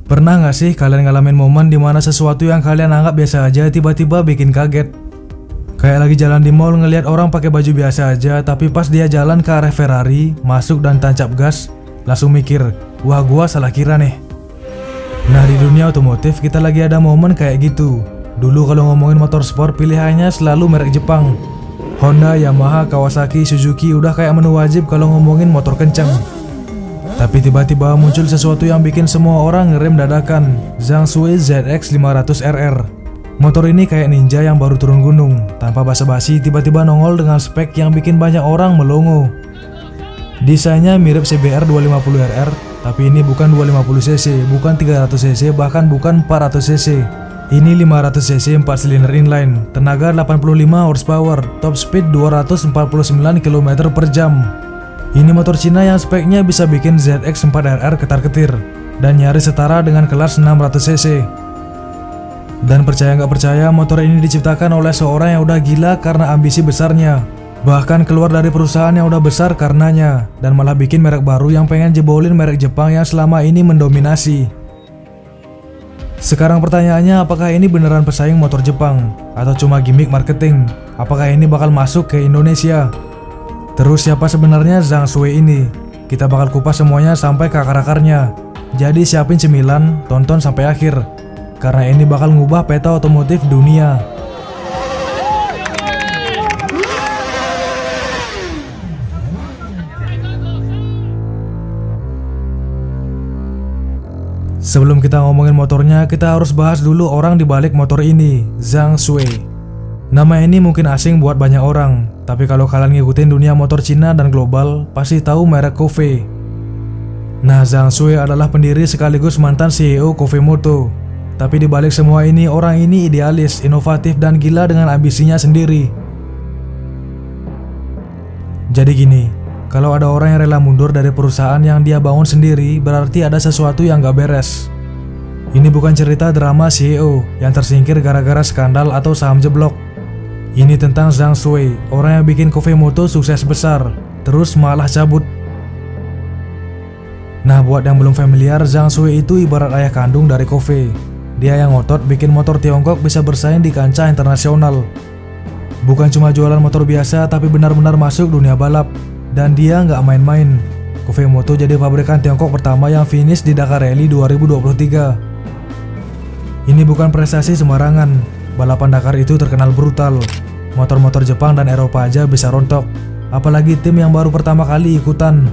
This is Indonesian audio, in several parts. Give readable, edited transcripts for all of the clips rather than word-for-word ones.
Pernah gak sih kalian ngalamin momen dimana sesuatu yang kalian anggap biasa aja tiba-tiba bikin kaget? Kayak lagi jalan di mall ngelihat orang pakai baju biasa aja, tapi pas dia jalan ke arah Ferrari, masuk dan tancap gas, langsung mikir, wah gua salah kira nih. Nah, di dunia otomotif kita lagi ada momen kayak gitu. Dulu kalau ngomongin motorsport pilihannya selalu merek Jepang. Honda, Yamaha, Kawasaki, Suzuki udah kayak menu wajib kalau ngomongin motor kencang. Tapi tiba-tiba muncul sesuatu yang bikin semua orang ngerem dadakan, Zhang-Shui ZX 500RR. Motor ini kayak ninja yang baru turun gunung, tanpa basa-basi tiba-tiba nongol dengan spek yang bikin banyak orang melongo. Desainnya mirip CBR 250RR, tapi ini bukan 250cc, bukan 300cc, bahkan bukan 400cc. Ini 500cc 4 silinder inline, tenaga 85 horsepower, top speed 249 km per jam. Ini motor Cina yang speknya bisa bikin ZX 4RR ketar-ketir, dan nyaris setara dengan kelas 600cc. Dan percaya nggak percaya, motor ini diciptakan oleh seorang yang udah gila karena ambisi besarnya. Bahkan keluar dari perusahaan yang udah besar karenanya, dan malah bikin merek baru yang pengen jebolin merek Jepang yang selama ini mendominasi. Sekarang pertanyaannya, apakah ini beneran pesaing motor Jepang? Atau cuma gimmick marketing? Apakah ini bakal masuk ke Indonesia? Terus siapa sebenarnya Zhang-Shui ini? Kita bakal kupas semuanya sampai ke akar-akarnya. Jadi siapin cemilan, tonton sampai akhir, karena ini bakal ngubah peta otomotif dunia. Sebelum kita ngomongin motornya, kita harus bahas dulu orang di balik motor ini, Zhang-Shui. Nama ini mungkin asing buat banyak orang, tapi kalau kalian ngikutin dunia motor Cina dan global, pasti tahu merek Kofei. Nah, Zhang-Shui adalah pendiri sekaligus mantan CEO Kofei Moto. Tapi di balik semua ini, orang ini idealis, inovatif, dan gila dengan ambisinya sendiri. Jadi gini, kalau ada orang yang rela mundur dari perusahaan yang dia bangun sendiri, berarti ada sesuatu yang gak beres. Ini bukan cerita drama CEO yang tersingkir gara-gara skandal atau saham jeblok. Ini tentang Zhang-Shui, orang yang bikin Kofei Moto sukses besar, terus malah cabut. Nah, buat yang belum familiar, Zhang-Shui itu ibarat ayah kandung dari Kofei. Dia yang ngotot bikin motor Tiongkok bisa bersaing di kancah internasional. Bukan cuma jualan motor biasa, tapi benar-benar masuk dunia balap. Dan dia nggak main-main. Kofei Moto jadi pabrikan Tiongkok pertama yang finish di Dakar Rally 2023. Ini bukan prestasi sembarangan. Balapan Dakar itu terkenal brutal. Motor-motor Jepang dan Eropa aja bisa rontok, apalagi tim yang baru pertama kali ikutan.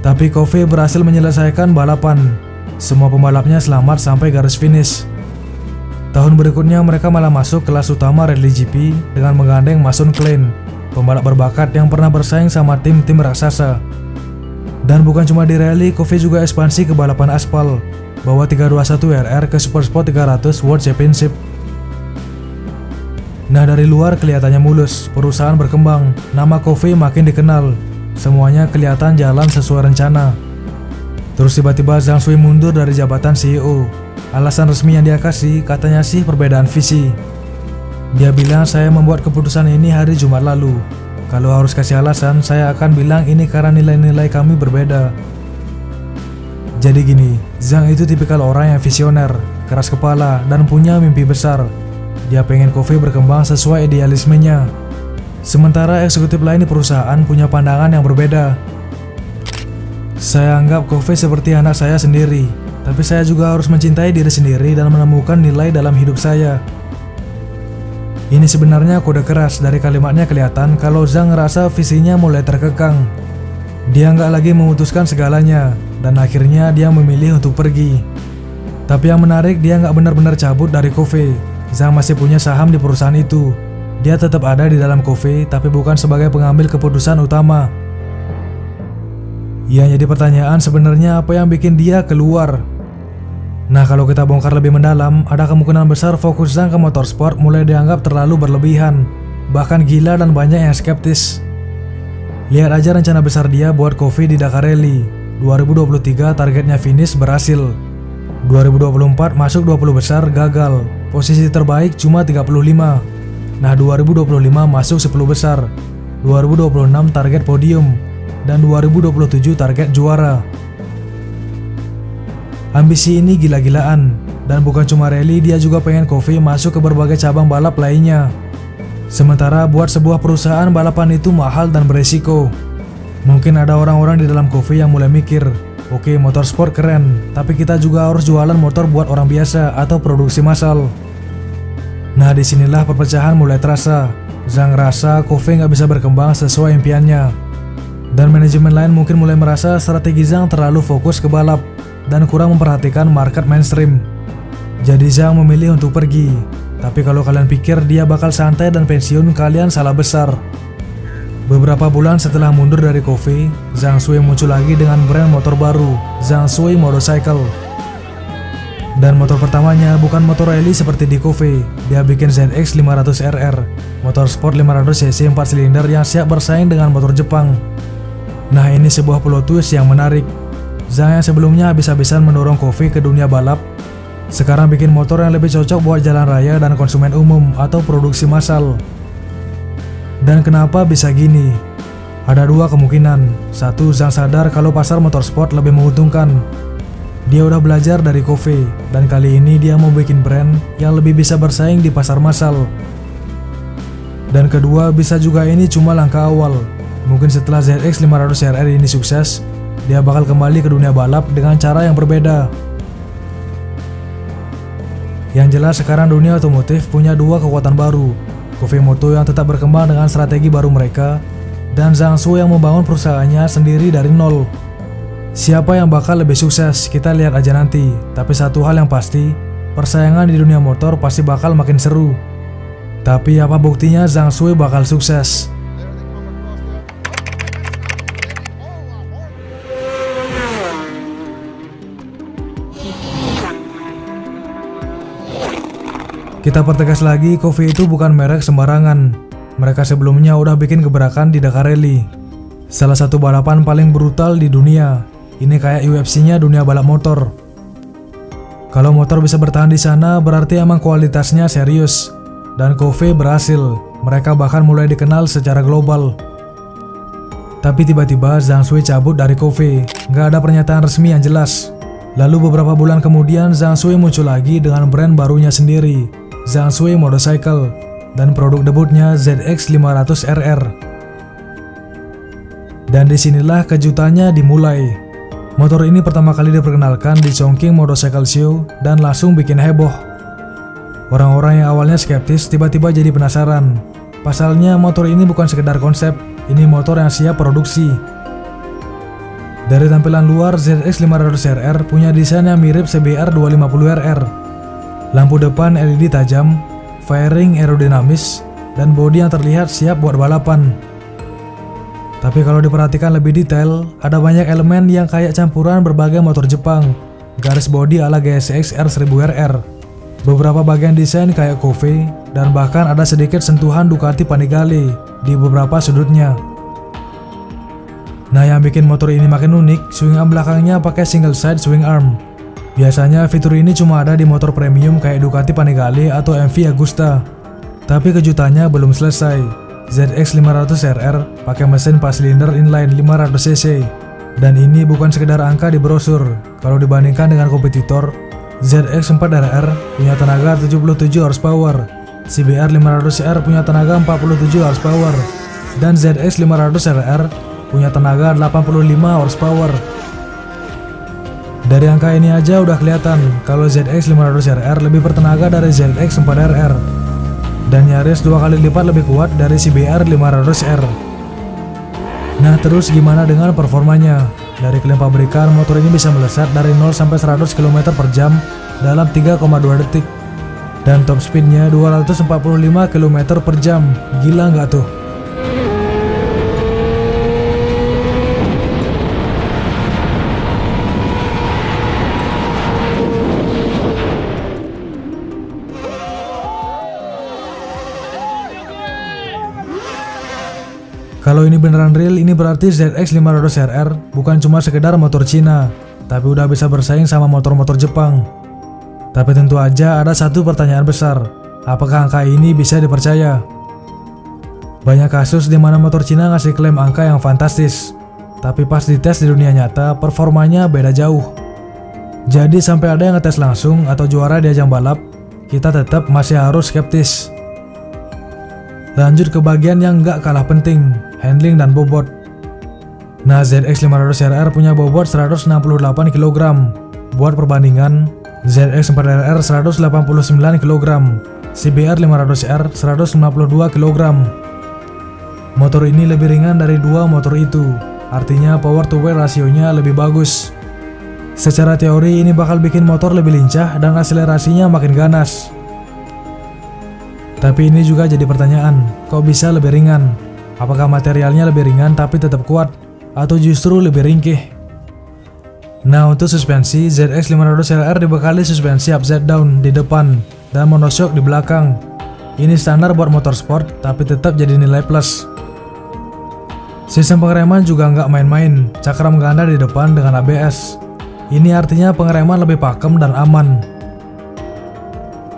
Tapi Kofei berhasil menyelesaikan balapan. Semua pembalapnya selamat sampai garis finish. Tahun berikutnya mereka malah masuk kelas utama Rally GP dengan menggandeng Mason Klein, pembalap berbakat yang pernah bersaing sama tim-tim raksasa. Dan bukan cuma di rally, Kofei juga ekspansi ke balapan aspal, bawa 321RR ke Supersport 300 World Championship. Nah, dari luar kelihatannya mulus, perusahaan berkembang, nama Kofei makin dikenal, semuanya kelihatan jalan sesuai rencana. Terus tiba-tiba Zhang-Shui mundur dari jabatan CEO. Alasan resmi yang dia kasih katanya sih perbedaan visi. Dia bilang, saya membuat keputusan ini hari Jumat lalu. Kalau harus kasih alasan, saya akan bilang ini karena nilai-nilai kami berbeda. Jadi gini, Zhang itu tipikal orang yang visioner, keras kepala, dan punya mimpi besar. Dia pengen Kofei berkembang sesuai idealismenya. Sementara eksekutif lain di perusahaan punya pandangan yang berbeda. Saya anggap Kofei seperti anak saya sendiri, tapi saya juga harus mencintai diri sendiri dan menemukan nilai dalam hidup saya. Ini sebenarnya kode keras, dari kalimatnya kelihatan kalau Zhang ngerasa visinya mulai terkekang. Dia nggak lagi memutuskan segalanya, dan akhirnya dia memilih untuk pergi. Tapi yang menarik, dia nggak benar-benar cabut dari Kofei. Zhang masih punya saham di perusahaan itu. Dia tetap ada di dalam Kofei, tapi bukan sebagai pengambil keputusan utama. Yang jadi pertanyaan sebenarnya apa yang bikin dia keluar? Nah, kalau kita bongkar lebih mendalam, ada kemungkinan besar fokus Zhang ke motorsport mulai dianggap terlalu berlebihan, bahkan gila, dan banyak yang skeptis. Lihat aja rencana besar dia buat Kofei di Dakar Rally. 2023 targetnya finish, berhasil. 2024 masuk 20 besar, gagal. Posisi terbaik cuma 35. Nah, 2025 masuk 10 besar. 2026 target podium, dan 2027 target juara. Ambisi ini gila-gilaan, dan bukan cuma rally, dia juga pengen Kofi masuk ke berbagai cabang balap lainnya. Sementara buat sebuah perusahaan balapan itu mahal dan beresiko. Mungkin ada orang-orang di dalam Kofi yang mulai mikir, oke, motorsport keren, tapi kita juga harus jualan motor buat orang biasa atau produksi massal. Nah, disinilah perpecahan mulai terasa. Zhang ngerasa Kofi nggak bisa berkembang sesuai impiannya. Dan manajemen lain mungkin mulai merasa strategi Zhang terlalu fokus ke balap dan kurang memperhatikan market mainstream. Jadi Zhang memilih untuk pergi. Tapi kalau kalian pikir dia bakal santai dan pensiun, kalian salah besar. Beberapa bulan setelah mundur dari Kofi, Zhang Shui muncul lagi dengan brand motor baru, Zhang Shui Motorcycle. Dan motor pertamanya bukan motor rally seperti di Kofi. Dia bikin ZX 500 RR, motor sport 500 cc 4 silinder yang siap bersaing dengan motor Jepang. Nah, ini sebuah plot twist yang menarik. Zhang yang sebelumnya habis-habisan mendorong Kofi ke dunia balap, sekarang bikin motor yang lebih cocok buat jalan raya dan konsumen umum atau produksi massal. Dan kenapa bisa gini? Ada dua kemungkinan. Satu, Zhang sadar kalau pasar motorsport lebih menguntungkan. Dia udah belajar dari Kofi, dan kali ini dia mau bikin brand yang lebih bisa bersaing di pasar massal. Dan kedua, bisa juga ini cuma langkah awal. Mungkin setelah ZX 500 RR ini sukses, dia bakal kembali ke dunia balap dengan cara yang berbeda. Yang jelas sekarang dunia otomotif punya dua kekuatan baru, Kofi Moto yang tetap berkembang dengan strategi baru mereka, dan Zhang Shui yang membangun perusahaannya sendiri dari nol. Siapa yang bakal lebih sukses, kita lihat aja nanti. Tapi satu hal yang pasti, persaingan di dunia motor pasti bakal makin seru. Tapi apa buktinya Zhang Shui bakal sukses? Kita pertegas lagi, Kofi itu bukan merek sembarangan. Mereka sebelumnya udah bikin gebrakan di Dakar Rally, salah satu balapan paling brutal di dunia. Ini kayak UFC-nya dunia balap motor. Kalau motor bisa bertahan di sana, berarti emang kualitasnya serius. Dan Kofi berhasil. Mereka bahkan mulai dikenal secara global. Tapi tiba-tiba Zhang Shui cabut dari Kofi. Nggak ada pernyataan resmi yang jelas. Lalu beberapa bulan kemudian Zhang Shui muncul lagi dengan brand barunya sendiri, Zhang Shui Motorcycle, dan produk debutnya ZX 500 RR. Dan disinilah kejutannya dimulai. Motor ini pertama kali diperkenalkan di Chongqing Motorcycle Show dan langsung bikin heboh. Orang-orang yang awalnya skeptis tiba-tiba jadi penasaran. Pasalnya motor ini bukan sekedar konsep, ini motor yang siap produksi. Dari tampilan luar, ZX 500 RR punya desain yang mirip CBR 250 RR. Lampu depan LED tajam, fairing aerodinamis, dan bodi yang terlihat siap buat balapan. Tapi kalau diperhatikan lebih detail, ada banyak elemen yang kayak campuran berbagai motor Jepang. Garis bodi ala GSX R1000RR, beberapa bagian desain kayak Kofi, dan bahkan ada sedikit sentuhan Ducati Panigale di beberapa sudutnya. Nah, yang bikin motor ini makin unik, swing arm belakangnya pakai single side swing arm. Biasanya fitur ini cuma ada di motor premium kayak Ducati Panigale atau MV Agusta. Tapi kejutannya belum selesai. ZX 500 RR pakai mesin 4 silinder inline 500 cc. Dan ini bukan sekedar angka di brosur. Kalau dibandingkan dengan kompetitor, ZX 4 RR punya tenaga 77 horsepower, CBR 500R punya tenaga 47 horsepower, dan ZX 500 RR punya tenaga 85 horsepower. Dari angka ini aja udah kelihatan kalau ZX 500 RR lebih bertenaga dari ZX 4 RR dan nyaris 2 kali lipat lebih kuat dari CBR 500R. Nah, terus gimana dengan performanya? Dari klaim pabrikan, motor ini bisa melesat dari 0 sampai 100 km per jam dalam 3,2 detik. Dan top speednya 245 km per jam. Gila nggak tuh? Kalau ini beneran real, ini berarti ZX 500 RR bukan cuma sekedar motor Cina, tapi udah bisa bersaing sama motor-motor Jepang. Tapi tentu aja ada satu pertanyaan besar, apakah angka ini bisa dipercaya? Banyak kasus di mana motor Cina ngasih klaim angka yang fantastis, tapi pas dites di dunia nyata, performanya beda jauh. Jadi sampai ada yang ngetes langsung atau juara di ajang balap, kita tetap masih harus skeptis. Lanjut ke bagian yang nggak kalah penting, handling dan bobot. Nah, ZX500RR punya bobot 168 kg. Buat perbandingan, ZX4RR 189 kg, CBR 500R 192 kg. Motor ini lebih ringan dari dua motor itu, artinya power to weight rasionya lebih bagus. Secara teori ini bakal bikin motor lebih lincah dan akselerasinya makin ganas. Tapi ini juga jadi pertanyaan, kok bisa lebih ringan? Apakah materialnya lebih ringan tapi tetap kuat? Atau justru lebih ringkih? Nah, untuk suspensi, ZX500RR dibekali suspensi upside down di depan dan monoshock di belakang. Ini standar buat motorsport, tapi tetap jadi nilai plus. Sistem pengereman juga nggak main-main, cakram ganda di depan dengan ABS. Ini artinya pengereman lebih pakem dan aman.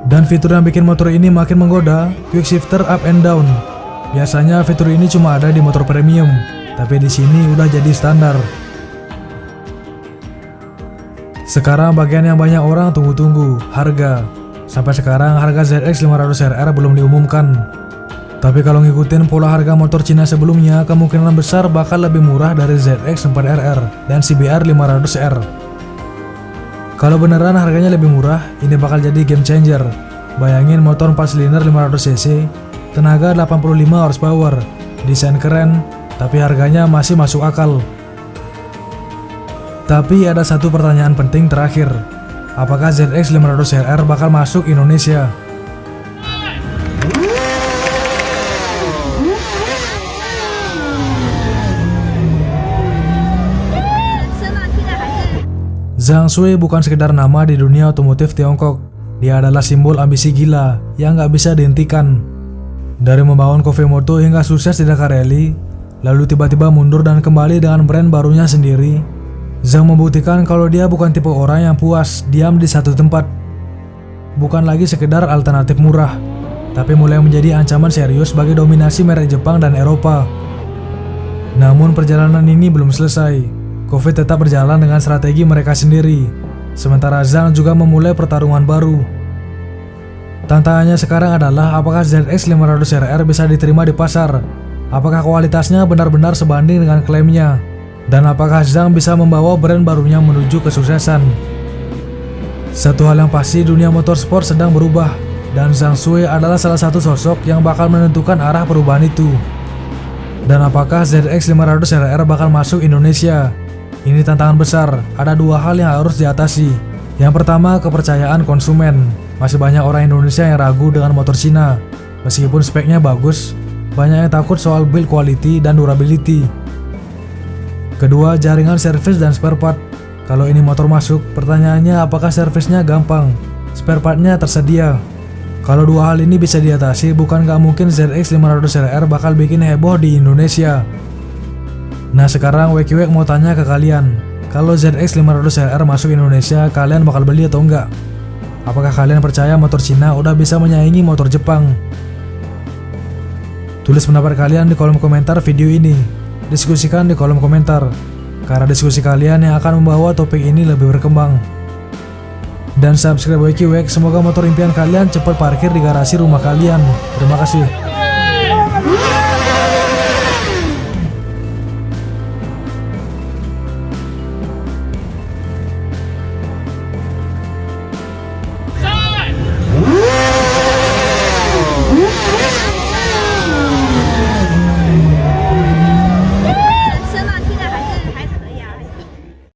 Dan fitur yang bikin motor ini makin menggoda, quick shifter up and down. Biasanya fitur ini cuma ada di motor premium, tapi di sini udah jadi standar. Sekarang bagian yang banyak orang tunggu-tunggu, harga. Sampai sekarang harga ZX500RR belum diumumkan. Tapi kalau ngikutin pola harga motor Cina sebelumnya, kemungkinan besar bakal lebih murah dari ZX4RR dan CBR 500R. Kalau beneran harganya lebih murah, ini bakal jadi game changer. Bayangin motor 4 silinder 500cc, tenaga 85 horsepower, desain keren, tapi harganya masih masuk akal. Tapi ada satu pertanyaan penting terakhir. Apakah ZX500RR bakal masuk Indonesia? Zhang Shui bukan sekedar nama di dunia otomotif Tiongkok. Dia adalah simbol ambisi gila yang nggak bisa dihentikan. Dari membangun Coffee Moto hingga sukses di Dakar Rally, lalu tiba-tiba mundur dan kembali dengan brand barunya sendiri, Zhang membuktikan kalau dia bukan tipe orang yang puas diam di satu tempat. Bukan lagi sekedar alternatif murah, tapi mulai menjadi ancaman serius bagi dominasi merek Jepang dan Eropa. Namun perjalanan ini belum selesai. Coffee tetap berjalan dengan strategi mereka sendiri, sementara Zhang juga memulai pertarungan baru. Tantangannya sekarang adalah apakah ZX500RR bisa diterima di pasar, apakah kualitasnya benar-benar sebanding dengan klaimnya, dan apakah Zhang bisa membawa brand barunya menuju kesuksesan. Satu hal yang pasti, dunia motorsport sedang berubah, dan Zhang Shui adalah salah satu sosok yang bakal menentukan arah perubahan itu. Dan apakah ZX500RR bakal masuk Indonesia? Ini tantangan besar, ada dua hal yang harus diatasi. Yang pertama, kepercayaan konsumen. Masih banyak orang Indonesia yang ragu dengan motor Cina. Meskipun speknya bagus, banyak yang takut soal build quality dan durability. Kedua, jaringan servis dan spare part. Kalau ini motor masuk, pertanyaannya apakah servisnya gampang, spare partnya tersedia. Kalau dua hal ini bisa diatasi, bukan gak mungkin ZX500RR bakal bikin heboh di Indonesia. Nah, sekarang WeQWek mau tanya ke kalian, kalau ZX500RR masuk Indonesia, kalian bakal beli atau enggak? Apakah kalian percaya motor Cina udah bisa menyaingi motor Jepang? Tulis pendapat kalian di kolom komentar video ini. Diskusikan di kolom komentar, karena diskusi kalian yang akan membawa topik ini lebih berkembang. Dan subscribe WeQWek, semoga motor impian kalian cepat parkir di garasi rumah kalian. Terima kasih.